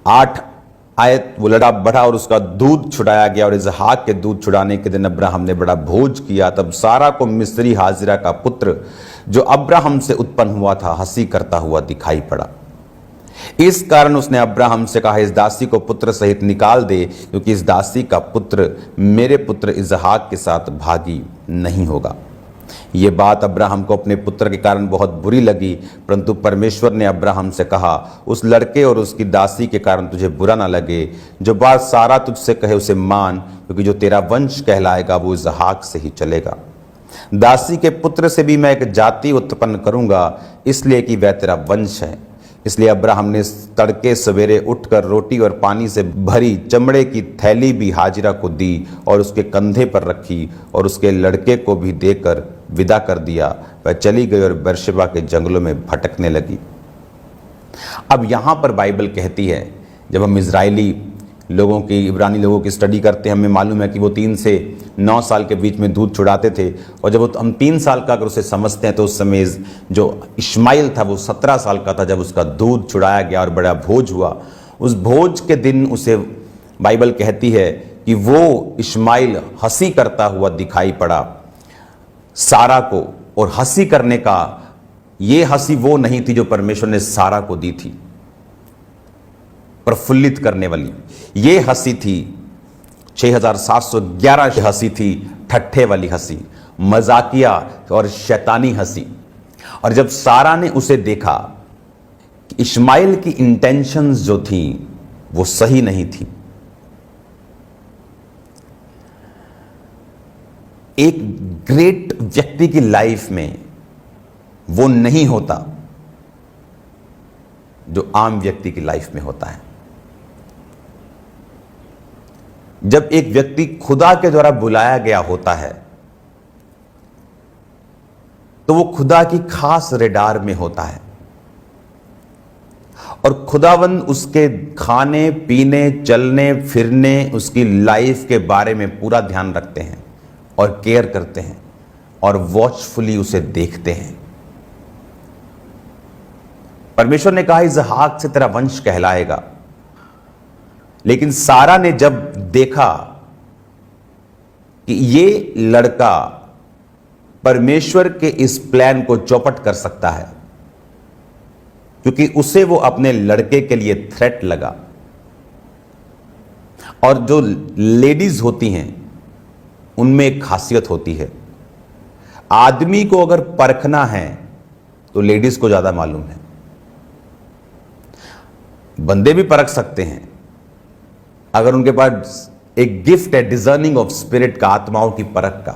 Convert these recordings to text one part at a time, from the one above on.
8 आयत वो लड़ा बढ़ा और उसका दूध छुड़ाया गया, और इसहाक के दूध छुड़ाने के दिन अब्राहम ने बड़ा भोज किया। तब सारा को मिस्री हाजिरा का पुत्र जो अब्राहम से उत्पन्न हुआ था हंसी करता हुआ दिखाई पड़ा। इस कारण उसने अब्राहम से कहा, इस दासी को पुत्र सहित निकाल दे, क्योंकि इस दासी का पुत्र मेरे पुत्र इसहाक के साथ भागी नहीं होगा। ये बात अब्राहम को अपने पुत्र के कारण बहुत बुरी लगी, परंतु परमेश्वर ने अब्राहम से कहा, उस लड़के और उसकी दासी के कारण तुझे बुरा ना लगे। जो बात सारा तुझसे कहे उसे मान, क्योंकि जो तेरा वंश कहलाएगा वो इसहाक से ही चलेगा। दासी के पुत्र से भी मैं एक जाति उत्पन्न करूंगा, इसलिए कि वह तेरा वंश है। इसलिए अब्राहम ने तड़के सवेरे उठकर रोटी और पानी से भरी चमड़े की थैली भी हाजिरा को दी और उसके कंधे पर रखी, और उसके लड़के को भी देकर विदा कर दिया। वह चली गई और बेर्शेबा के जंगलों में भटकने लगी। अब यहां पर बाइबल कहती है, जब हम इजरायली लोगों की, इब्रानी लोगों की स्टडी करते हैं, हमें मालूम है कि वो 3 से 9 साल के बीच में दूध छुड़ाते थे, और जब हम 3 साल का अगर उसे समझते हैं तो उस समय जो इश्माइल था वो 17 साल का था जब उसका दूध छुड़ाया गया और बड़ा भोज हुआ। उस भोज के दिन उसे बाइबल कहती है कि वो इश्माइल हंसी करता हुआ दिखाई पड़ा सारा को, और हंसी करने का ये हंसी वो नहीं थी जो परमेश्वर ने सारा को दी थी, प्रफुल्लित करने वाली ये हंसी थी 6711 हंसी थी, ठट्ठे वाली हंसी, मजाकिया और शैतानी हंसी। और जब सारा ने उसे देखा कि इश्माइल की इंटेंशंस जो थी वो सही नहीं थी। एक ग्रेट व्यक्ति की लाइफ में वो नहीं होता जो आम व्यक्ति की लाइफ में होता है। जब एक व्यक्ति खुदा के द्वारा बुलाया गया होता है तो वो खुदा की खास रेडार में होता है, और खुदावंद उसके खाने पीने चलने फिरने उसकी लाइफ के बारे में पूरा ध्यान रखते हैं और केयर करते हैं और वॉचफुली उसे देखते हैं। परमेश्वर ने कहा, इसहाक से तेरा वंश कहलाएगा। लेकिन सारा ने जब देखा कि ये लड़का परमेश्वर के इस प्लान को चौपट कर सकता है, क्योंकि उसे वो अपने लड़के के लिए थ्रेट लगा। और जो लेडीज होती हैं उनमें एक खासियत होती है, आदमी को अगर परखना है तो लेडीज को ज्यादा मालूम है। बंदे भी परख सकते हैं अगर उनके पास एक गिफ्ट है डिजर्निंग ऑफ स्पिरिट का, आत्माओं की परख का,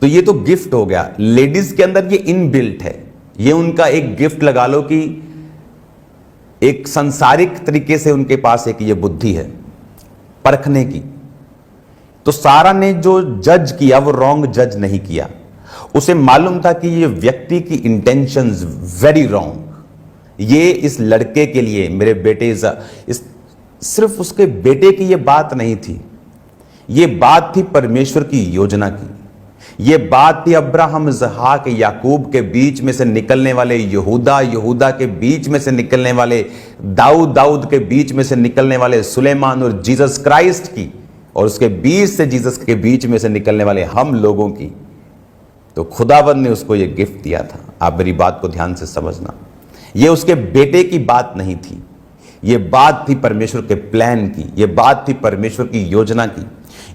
तो ये तो गिफ्ट हो गया। लेडीज के अंदर ये इनबिल्ट है, ये उनका एक गिफ्ट लगा लो कि एक सांसारिक तरीके से उनके पास एक ये बुद्धि है परखने की। तो सारा ने जो जज किया वो रॉन्ग जज नहीं किया। उसे मालूम था कि ये व्यक्ति की इंटेंशंस वेरी रॉन्ग। ये इस लड़के के लिए, मेरे बेटे, सिर्फ उसके बेटे की ये बात नहीं थी, ये बात थी परमेश्वर की योजना की। ये बात थी अब्राहम, इसहाक, याकूब के बीच में से निकलने वाले यहूदा, यहूदा के बीच में से निकलने वाले दाऊद, दाऊद के बीच में से निकलने वाले सुलेमान और जीसस क्राइस्ट की, और उसके बीच से जीसस के बीच में से निकलने वाले हम लोगों की। तो खुदावंद ने उसको ये गिफ्ट दिया था। आप मेरी बात को ध्यान से समझना, ये उसके बेटे की बात नहीं थी, ये बात थी परमेश्वर के प्लान की, ये बात थी परमेश्वर की योजना की,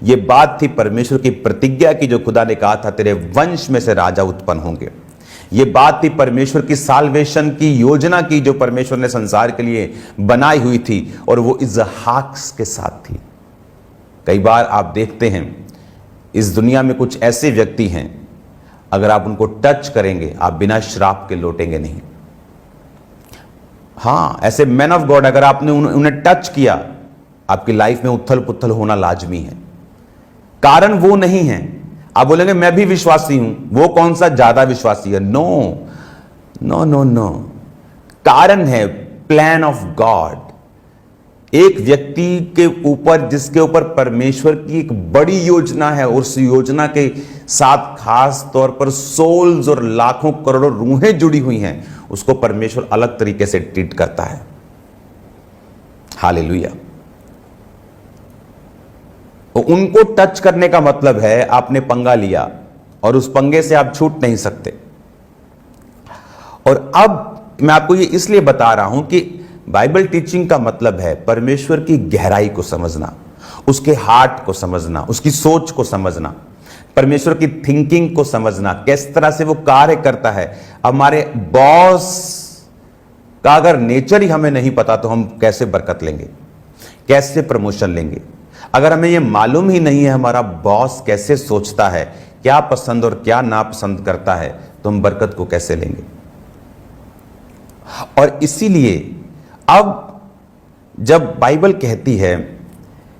ये बात थी परमेश्वर की प्रतिज्ञा की जो खुदा ने कहा था तेरे वंश में से राजा उत्पन्न होंगे। ये बात थी परमेश्वर की साल्वेशन की योजना की जो परमेश्वर ने संसार के लिए बनाई हुई थी, और वो इसहाक के साथ थी। कई बार आप देखते हैं इस दुनिया में कुछ ऐसे व्यक्ति हैं, अगर आप उनको टच करेंगे आप बिना श्राप के लौटेंगे नहीं। हाँ, ऐसे मैन ऑफ गॉड अगर आपने उन्हें टच किया, आपकी लाइफ में उथल पुथल होना लाजमी है। कारण वो नहीं है, आप बोलेंगे मैं भी विश्वासी हूं, वो कौन सा ज्यादा विश्वासी है? नो नो नो नो, कारण है प्लान ऑफ गॉड। एक व्यक्ति के ऊपर जिसके ऊपर परमेश्वर की एक बड़ी योजना है, और उस योजना के साथ खास तौर पर सोल्स और लाखों करोड़ों रूहें जुड़ी हुई हैं, उसको परमेश्वर अलग तरीके से ट्रीट करता है। हालेलुया। तो उनको टच करने का मतलब है आपने पंगा लिया और उस पंगे से आप छूट नहीं सकते। और अब मैं आपको ये इसलिए बता रहा हूं कि बाइबल टीचिंग का मतलब है परमेश्वर की गहराई को समझना, उसके हार्ट को समझना, उसकी सोच को समझना, परमेश्वर की थिंकिंग को समझना, किस तरह से वो कार्य करता है। हमारे बॉस का अगर नेचर ही हमें नहीं पता तो हम कैसे बरकत लेंगे, कैसे प्रमोशन लेंगे। अगर हमें ये मालूम ही नहीं है हमारा बॉस कैसे सोचता है, क्या पसंद और क्या नापसंद करता है, तो हम बरकत को कैसे लेंगे। और इसीलिए अब जब बाइबल कहती है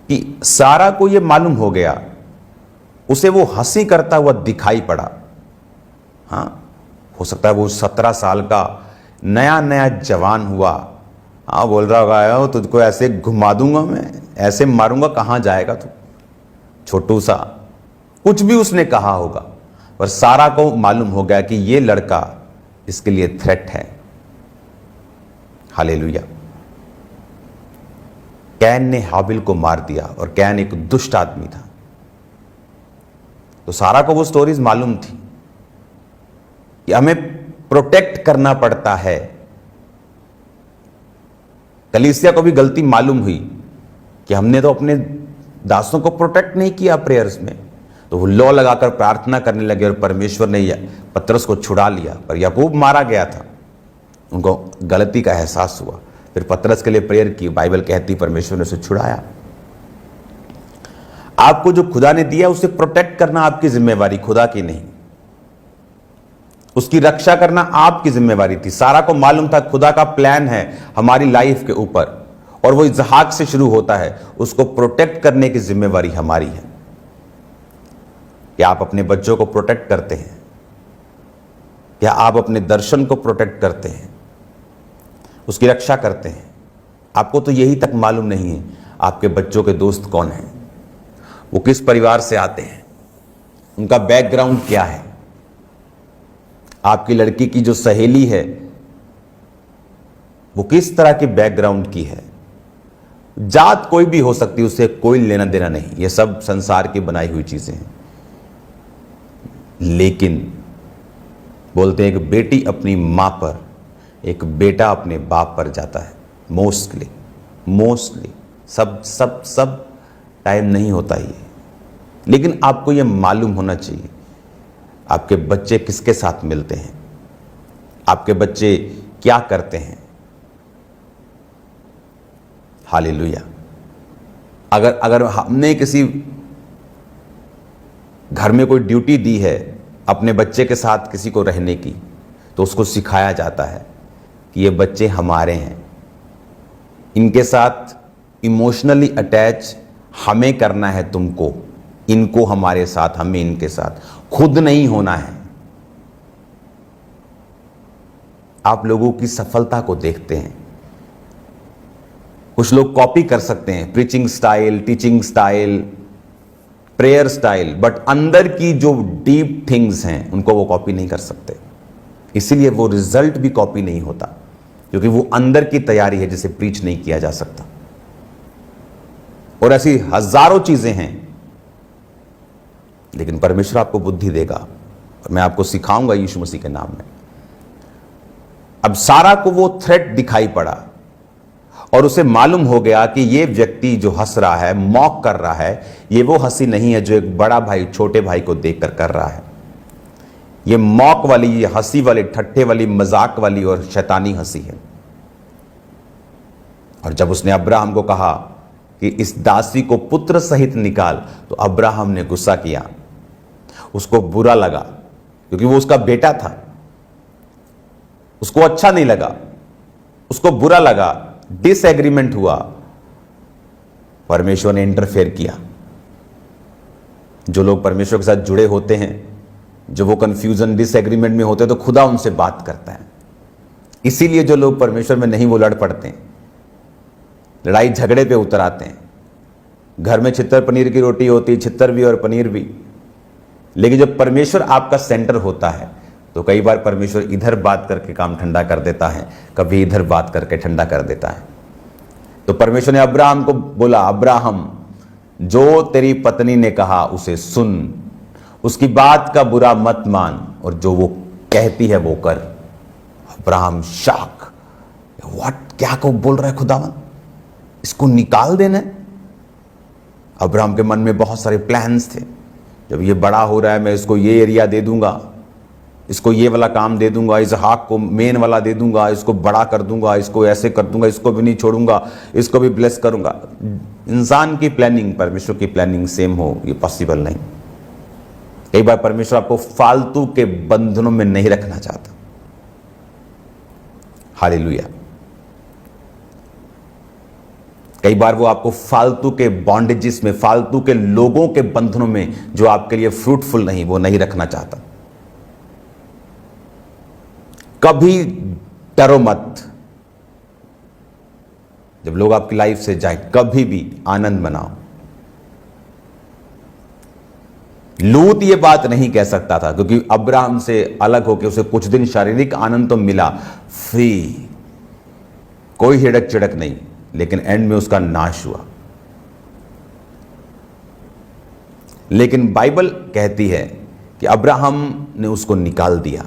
कि सारा को यह मालूम हो गया, उसे वो हंसी करता हुआ दिखाई पड़ा। हाँ, हो सकता है वो 17 साल का नया नया जवान हुआ। हाँ, बोल रहा होगा तुझको ऐसे घुमा दूंगा मैं, ऐसे मारूंगा, कहां जाएगा तू, छोटू सा, कुछ भी उसने कहा होगा। पर सारा को मालूम हो गया कि ये लड़का इसके लिए थ्रेट है। हालेलुया। कैन ने हाबिल को मार दिया और कैन एक दुष्ट आदमी था। तो सारा को वो स्टोरीज मालूम थी कि हमें प्रोटेक्ट करना पड़ता है। कलीसिया को भी गलती मालूम हुई कि हमने तो अपने दासों को प्रोटेक्ट नहीं किया प्रेयर्स में, तो वो लॉ लगाकर प्रार्थना करने लगे और परमेश्वर ने पतरस को छुड़ा लिया। पर याकूब मारा गया था, उनको गलती का एहसास हुआ, फिर पतरस के लिए प्रेयर की। बाइबल कहती परमेश्वर ने उसे छुड़ाया। आपको जो खुदा ने दिया उसे प्रोटेक्ट करना आपकी जिम्मेवारी, खुदा की नहीं। उसकी रक्षा करना आपकी जिम्मेवारी थी। सारा को मालूम था खुदा का प्लान है हमारी लाइफ के ऊपर, और वो इसहाक से शुरू होता है। उसको प्रोटेक्ट करने की जिम्मेवारी हमारी है। क्या आप अपने बच्चों को प्रोटेक्ट करते हैं? क्या आप अपने दर्शन को प्रोटेक्ट करते हैं, उसकी रक्षा करते हैं? आपको तो यही तक मालूम नहीं है आपके बच्चों के दोस्त कौन हैं, वो किस परिवार से आते हैं, उनका बैकग्राउंड क्या है। आपकी लड़की की जो सहेली है वो किस तरह की बैकग्राउंड की है। जात कोई भी हो सकती है, उससे कोई लेना देना नहीं, ये सब संसार की बनाई हुई चीजें हैं। लेकिन बोलते हैं एक बेटी अपनी मां पर, एक बेटा अपने बाप पर जाता है। मोस्टली सब सब सब टाइम नहीं होता ही, लेकिन आपको यह मालूम होना चाहिए आपके बच्चे किसके साथ मिलते हैं, आपके बच्चे क्या करते हैं। हालेलुया। अगर हमने किसी घर में कोई ड्यूटी दी है अपने बच्चे के साथ किसी को रहने की, तो उसको सिखाया जाता है कि ये बच्चे हमारे हैं, इनके साथ इमोशनली अटैच हमें करना है, तुमको इनको हमारे साथ, हमें इनके साथ, खुद नहीं होना है। आप लोगों की सफलता को देखते हैं, कुछ लोग कॉपी कर सकते हैं preaching style, teaching style, prayer style, but अंदर की जो डीप थिंग्स हैं उनको वो कॉपी नहीं कर सकते। इसीलिए वो रिजल्ट भी कॉपी नहीं होता, क्योंकि वो अंदर की तैयारी है जिसे प्रीच नहीं किया जा सकता। और ऐसी हजारों चीजें हैं, लेकिन परमेश्वर आपको बुद्धि देगा और मैं आपको सिखाऊंगा यीशु मसीह के नाम में। अब सारा को वो थ्रेट दिखाई पड़ा और उसे मालूम हो गया कि ये व्यक्ति जो हंस रहा है, मॉक कर रहा है, ये वो हंसी नहीं है जो एक बड़ा भाई छोटे भाई को देखकर कर रहा है। ये मॉक वाली, ये हंसी वाली, ठट्ठे वाली, मजाक वाली और शैतानी हंसी है। और जब उसने अब्राहम को कहा कि इस दासी को पुत्र सहित निकाल, तो अब्राहम ने गुस्सा किया, उसको बुरा लगा, क्योंकि वो उसका बेटा था। उसको अच्छा नहीं लगा, उसको बुरा लगा, डिसएग्रीमेंट हुआ। परमेश्वर ने इंटरफेयर किया। जो लोग परमेश्वर के साथ जुड़े होते हैं, जो वो कंफ्यूजन, डिसएग्रीमेंट में होते हैं, तो खुदा उनसे बात करता है। इसीलिए जो लोग परमेश्वर में नहीं, वो लड़ पड़ते हैं, लड़ाई झगड़े पे उतर आते हैं। घर में छित्तर पनीर की रोटी होती है, छित्तर भी और पनीर भी। लेकिन जब परमेश्वर आपका सेंटर होता है तो कई बार परमेश्वर इधर बात करके काम ठंडा कर देता है, कभी इधर बात करके ठंडा कर देता है। तो परमेश्वर ने अब्राहम को बोला, अब्राहम जो तेरी पत्नी ने कहा उसे सुन, उसकी बात का बुरा मत मान, और जो वो कहती है वो कर। अब्राहम शॉक, व्हाट, क्या को बोल रहा है खुदावन, इसको निकाल देना है। अब्राहम के मन में बहुत सारे प्लान्स थे, जब ये बड़ा हो रहा है मैं इसको ये एरिया दे दूंगा, इसको ये वाला काम दे दूंगा, इसहाक को मेन वाला दे दूंगा, इसको बड़ा कर दूंगा, इसको ऐसे कर दूंगा, इसको भी नहीं छोड़ूंगा, इसको भी ब्लेस करूंगा। इंसान की प्लानिंग परमेश्वर की प्लानिंग सेम हो, ये पॉसिबल नहीं। कई बार परमेश्वर आपको फालतू के बंधनों में नहीं रखना चाहता। हालेलुया। कई बार वो आपको फालतू के बॉन्डेजेस में, फालतू के लोगों के बंधनों में जो आपके लिए फ्रूटफुल नहीं, वो नहीं रखना चाहता। कभी डरो मत, जब लोग आपकी लाइफ से जाए, कभी भी आनंद मनाओ। लूत ये बात नहीं कह सकता था, क्योंकि अब्राहम से अलग होकर उसे कुछ दिन शारीरिक आनंद तो मिला, फ्री, कोई हिड़क चिड़क नहीं, लेकिन एंड में उसका नाश हुआ। लेकिन बाइबल कहती है कि अब्राहम ने उसको निकाल दिया।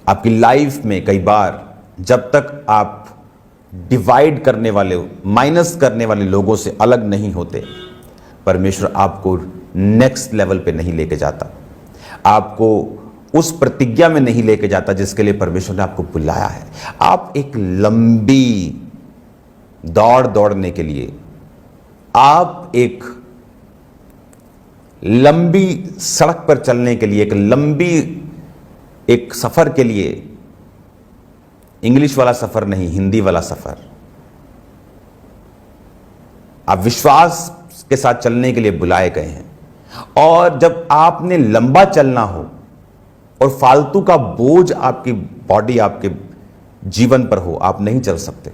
आपकी लाइफ में कई बार जब तक आप डिवाइड करने वाले, माइनस करने वाले लोगों से अलग नहीं होते, परमेश्वर आपको नेक्स्ट लेवल पे नहीं लेके जाता, आपको उस प्रतिज्ञा में नहीं लेके जाता जिसके लिए परमेश्वर ने आपको बुलाया है। आप एक लंबी दौड़ दौड़ने के लिए, आप एक लंबी सड़क पर चलने के लिए, एक सफर के लिए, इंग्लिश वाला सफर नहीं, हिंदी वाला सफर, आप विश्वास के साथ चलने के लिए बुलाए गए हैं। और जब आपने लंबा चलना हो और फालतू का बोझ आपकी बॉडी, आपके जीवन पर हो, आप नहीं चल सकते,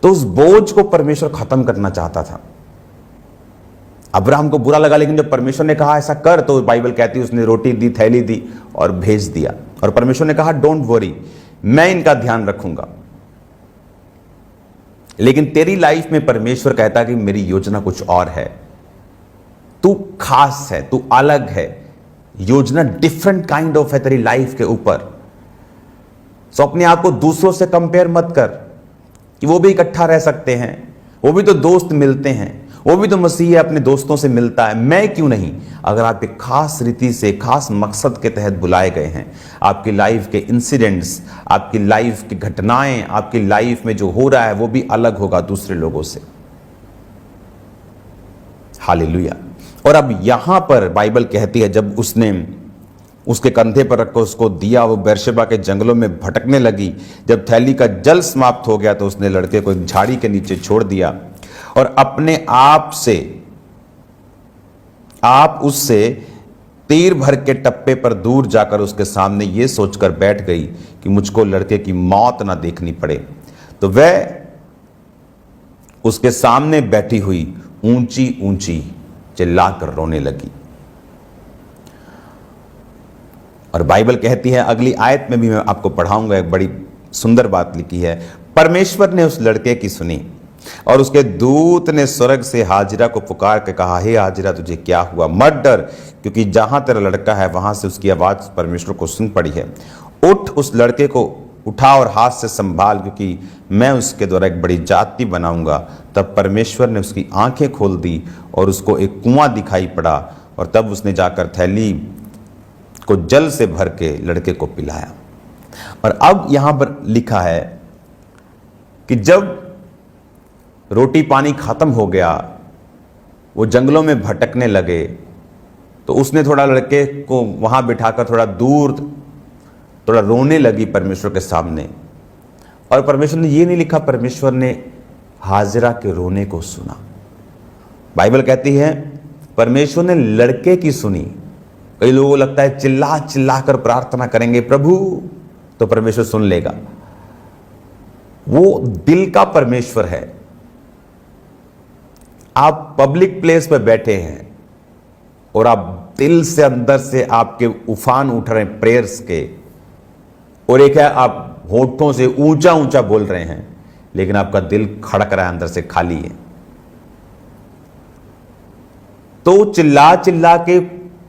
तो उस बोझ को परमेश्वर खत्म करना चाहता था। अब्राहम को बुरा लगा, लेकिन जब परमेश्वर ने कहा ऐसा कर, तो बाइबल कहती है उसने रोटी दी, थैली दी और भेज दिया। और परमेश्वर ने कहा डोंट वरी, मैं इनका ध्यान रखूंगा। लेकिन तेरी लाइफ में परमेश्वर कहता कि मेरी योजना कुछ और है, तू खास है, तू अलग है, योजना डिफरेंट काइंड ऑफ है तेरी लाइफ के ऊपर। सो अपने आप को दूसरों से कंपेयर मत कर कि वो भी इकट्ठा रह सकते हैं, वो भी तो दोस्त मिलते हैं, वो भी तो मसीह अपने दोस्तों से मिलता है, मैं क्यों नहीं। अगर आप एक खास रीति से, खास मकसद के तहत बुलाए गए हैं, आपकी लाइफ के इंसिडेंट्स, आपकी लाइफ की घटनाएं, आपकी लाइफ में जो हो रहा है वो भी अलग होगा दूसरे लोगों से। हालेलुया। और अब यहां पर बाइबल कहती है जब उसने उसके कंधे पर रखकर उसको दिया, वो बेरशेबा के जंगलों में भटकने लगी। जब थैली का जल समाप्त हो गया तो उसने लड़के को एक झाड़ी के नीचे छोड़ दिया और अपने आप से, आप उससे तीर भर के टप्पे पर दूर जाकर उसके सामने ये सोचकर बैठ गई कि मुझको लड़के की मौत ना देखनी पड़े। तो वह उसके सामने बैठी हुई ऊंची ऊंची चिल्लाकर रोने लगी। और बाइबल कहती है, अगली आयत में भी मैं आपको पढ़ाऊंगा, एक बड़ी सुंदर बात लिखी है। परमेश्वर ने उस लड़के की सुनी और उसके दूत ने स्वर्ग से हाजिरा को पुकार के कहा, हे हाजिरा तुझे क्या हुआ, मत डर, क्योंकि जहां तेरा लड़का है वहां से उसकी आवाज परमेश्वर को सुन पड़ी है। उठ, उस लड़के को उठा और हाथ से संभाल, क्योंकि मैं उसके द्वारा एक बड़ी जाति बनाऊंगा। तब परमेश्वर ने उसकी आंखें खोल दी और उसको एक कुआं दिखाई पड़ा, और तब उसने जाकर थैली को जल से भर के लड़के को पिलाया। और अब यहां पर लिखा है कि जब रोटी पानी खत्म हो गया, वो जंगलों में भटकने लगे, तो उसने थोड़ा लड़के को वहां बिठाकर थोड़ा दूर, थोड़ा रोने लगी परमेश्वर के सामने। और परमेश्वर ने ये नहीं लिखा परमेश्वर ने हाजिरा के रोने को सुना। बाइबल कहती है परमेश्वर ने लड़के की सुनी। कई लोगों को लगता है चिल्ला चिल्ला कर प्रार्थना करेंगे प्रभु तो परमेश्वर सुन लेगा। वो दिल का परमेश्वर है। आप पब्लिक प्लेस पर बैठे हैं और आप दिल से अंदर से आपके उफान उठ रहे हैं प्रेयर्स के, और एक है आप होठों से ऊंचा ऊंचा बोल रहे हैं लेकिन आपका दिल खड़क रहा है, अंदर से खाली है। तो चिल्ला चिल्ला के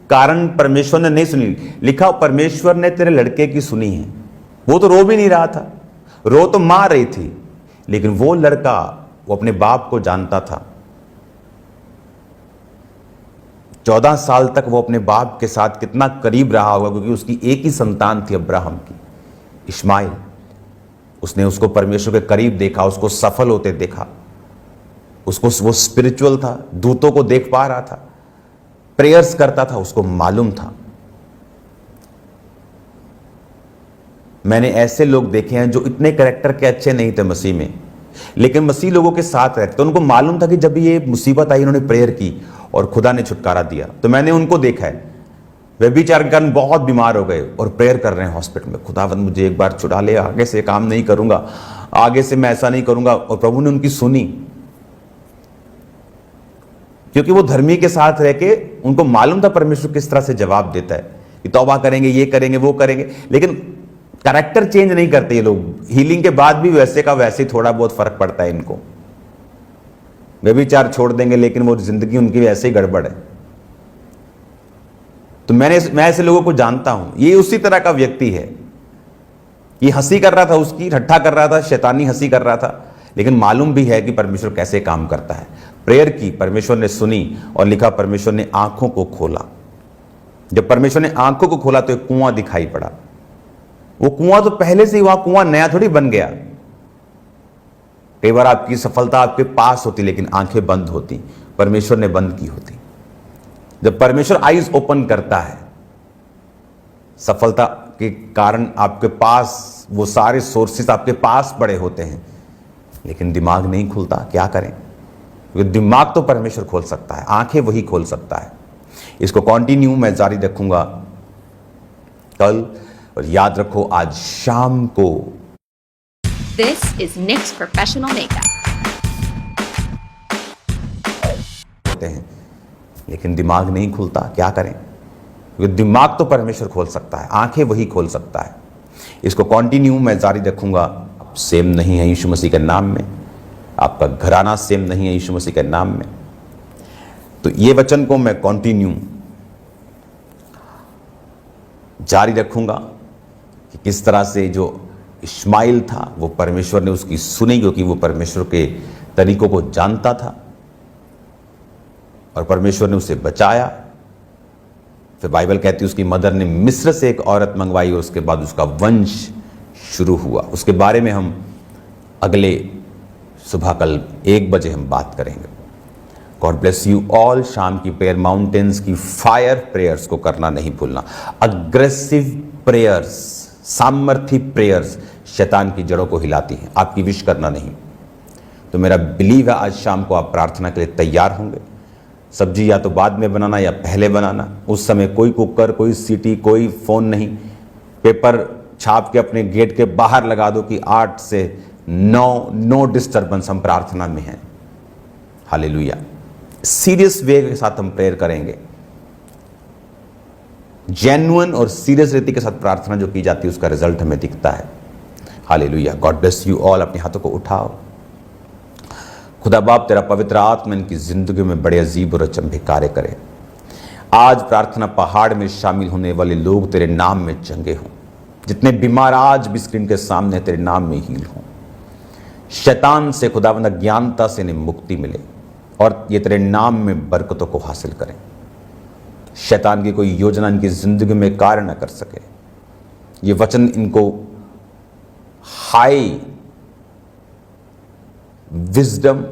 कारण परमेश्वर ने नहीं सुनी। लिखा परमेश्वर ने तेरे लड़के की सुनी है। वो तो रो भी नहीं रहा था, रो तो मार रही थी, लेकिन वो लड़का वो अपने बाप को जानता था। 14 साल तक वो अपने बाप के साथ कितना करीब रहा होगा, क्योंकि उसकी एक ही संतान थी अब्राहम की, इस्माइल। उसने उसको परमेश्वर के करीब देखा, उसको सफल होते देखा, उसको वो स्पिरिचुअल था, दूतों को देख पा रहा था, प्रेयर्स करता था, उसको मालूम था। मैंने ऐसे लोग देखे हैं जो इतने कैरेक्टर के अच्छे नहीं थे मसीह में, लेकिन मसीह लोगों के साथ रहते, तो उनको मालूम था कि जब ये मुसीबत आई, उन्होंने प्रेयर की और खुदा ने छुटकारा दिया। तो मैंने उनको देखा है, वे व्यभिचार के कारण बहुत बीमार हो गए और प्रेयर कर रहे हैं हॉस्पिटल में, खुदावंद मुझे एक बार छुड़ा ले, आगे से काम नहीं करूंगा, आगे से मैं ऐसा नहीं करूंगा। और प्रभु ने उनकी सुनी, क्योंकि वो धर्मी के साथ रह के उनको मालूम था परमेश्वर किस तरह से जवाब देता है कि तौबा करेंगे, ये करेंगे, वो करेंगे। लेकिन कैरेक्टर चेंज नहीं करते ये लोग। हीलिंग के बाद भी वैसे का वैसे थोड़ा बहुत फर्क पड़ता है इनको। व्यभिचार छोड़ देंगे लेकिन वो जिंदगी उनकी वैसे ही गड़बड़ है। तो मैं ऐसे लोगों को जानता हूं। ये उसी तरह का व्यक्ति है। ये हंसी कर रहा था, उसकी ठट्ठा कर रहा था, शैतानी हंसी कर रहा था, लेकिन मालूम भी है कि परमेश्वर कैसे काम करता है। प्रेयर की, परमेश्वर ने सुनी, और लिखा परमेश्वर ने आंखों को खोला। जब परमेश्वर ने आंखों को खोला तो एक कुआं दिखाई पड़ा। वो कुआं तो पहले से ही, वहां कुआं नया थोड़ी बन गया। कई बार आपकी सफलता आपके पास होती लेकिन आंखें बंद होती, परमेश्वर ने बंद की होती। जब परमेश्वर आईज ओपन करता है, सफलता के कारण आपके पास वो सारे सोर्सेस आपके पास पड़े होते हैं, लेकिन दिमाग नहीं खुलता। क्या करें? क्योंकि दिमाग तो परमेश्वर खोल सकता है, आंखें वही खोल सकता है। इसको कंटिन्यू मैं जारी रखूंगा कल, और याद रखो आज शाम को। This is Nick's Professional Makeup. होते हैं लेकिन दिमाग नहीं खुलता। क्या करें? क्योंकि दिमाग तो परमेश्वर खोल सकता है, आंखें वही खोल सकता है। इसको कंटिन्यू मैं जारी रखूंगा। सेम नहीं है यीशु मसीह के नाम में, आपका घराना सेम नहीं है यीशु मसीह के नाम में। तो ये वचन को मैं कंटिन्यू जारी रखूंगा कि किस तरह से जो इस्माइल था वो परमेश्वर ने उसकी सुनी, क्योंकि वो परमेश्वर के तरीकों को जानता था, और परमेश्वर ने उसे बचाया। फिर बाइबल कहती है उसकी मदर ने मिस्र से एक औरत मंगवाई और उसके बाद उसका वंश शुरू हुआ। उसके बारे में हम अगले सुबह कल 1 बजे हम बात करेंगे। God bless you all. शाम की प्रेयर, माउंटेन्स की फायर प्रेयर्स को करना नहीं भूलना। अग्रेसिव प्रेयर्स, सामर्थी प्रेयर्स शैतान की जड़ों को हिलाती हैं, आपकी विश करना नहीं। तो मेरा बिलीव है आज शाम को आप प्रार्थना के लिए तैयार होंगे। सब्जी या तो बाद में बनाना या पहले बनाना। उस समय कोई कुकर, कोई सीटी, कोई फोन नहीं। पेपर छाप के अपने गेट के बाहर लगा दो कि 8 से 9 नो डिस्टर्बेंस, हम प्रार्थना में हैं। हालेलुया। सीरियस वे के साथ हम प्रेयर करेंगे। जेन्युइन और सीरियस रीति के साथ प्रार्थना जो की जाती है उसका रिजल्ट हमें दिखता है। Hallelujah. God bless you all. अपने हाथों को उठाओ। खुदा बाप तेरा पवित्र आत्मा इनकी जिंदगी में बड़े अजीब और अचंभे कार्य करे। आज प्रार्थना पहाड़ में शामिल होने वाले लोग तेरे नाम में चंगे हों। जितने बीमार आज भी स्क्रीन के सामने तेरे नाम में हील हों। शैतान से खुदावंद अज्ञानता से इन्हें मुक्ति मिले और ये तेरे नाम में बरकतों को हासिल करें। शैतान की कोई योजना इनकी जिंदगी में कार्य न कर सके। ये वचन इनको हाई विजडम,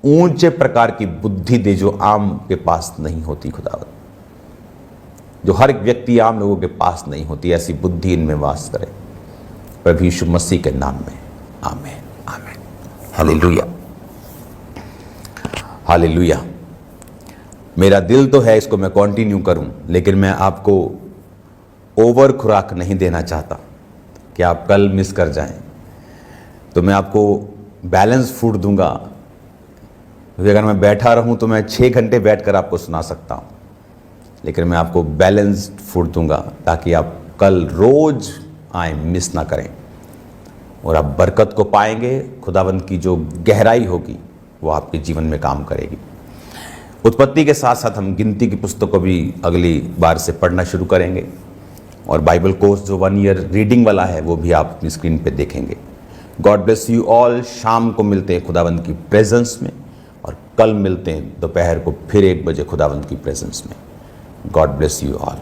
ऊंचे प्रकार की बुद्धि दे जो आम के पास नहीं होती। खुदावंद, जो हर एक व्यक्ति आम लोगों के पास नहीं होती, ऐसी बुद्धि इनमें वास करे प्रभु यीशु मसीह के नाम में। आमीन, आमीन। Hallelujah, hallelujah. मेरा दिल तो है इसको मैं कंटिन्यू करूं, लेकिन मैं आपको ओवर खुराक नहीं देना चाहता कि आप कल मिस कर जाएं। तो मैं आपको बैलेंस फूड दूंगा। क्योंकि अगर मैं बैठा रहूं तो मैं 6 घंटे बैठकर आपको सुना सकता हूं, लेकिन मैं आपको बैलेंस्ड फूड दूंगा ताकि आप कल रोज आए, मिस ना करें, और आप बरकत को पाएंगे। खुदावंद की जो गहराई होगी वो आपके जीवन में काम करेगी। उत्पत्ति के साथ साथ हम गिनती की पुस्तक को भी अगली बार से पढ़ना शुरू करेंगे, और बाइबल कोर्स जो 1 ईयर रीडिंग वाला है वो भी आप अपनी स्क्रीन पे देखेंगे। God bless you all. शाम को मिलते हैं खुदावंद की प्रेजेंस में, और कल मिलते हैं दोपहर को फिर 1 बजे खुदावंद की प्रेजेंस में। God bless you all.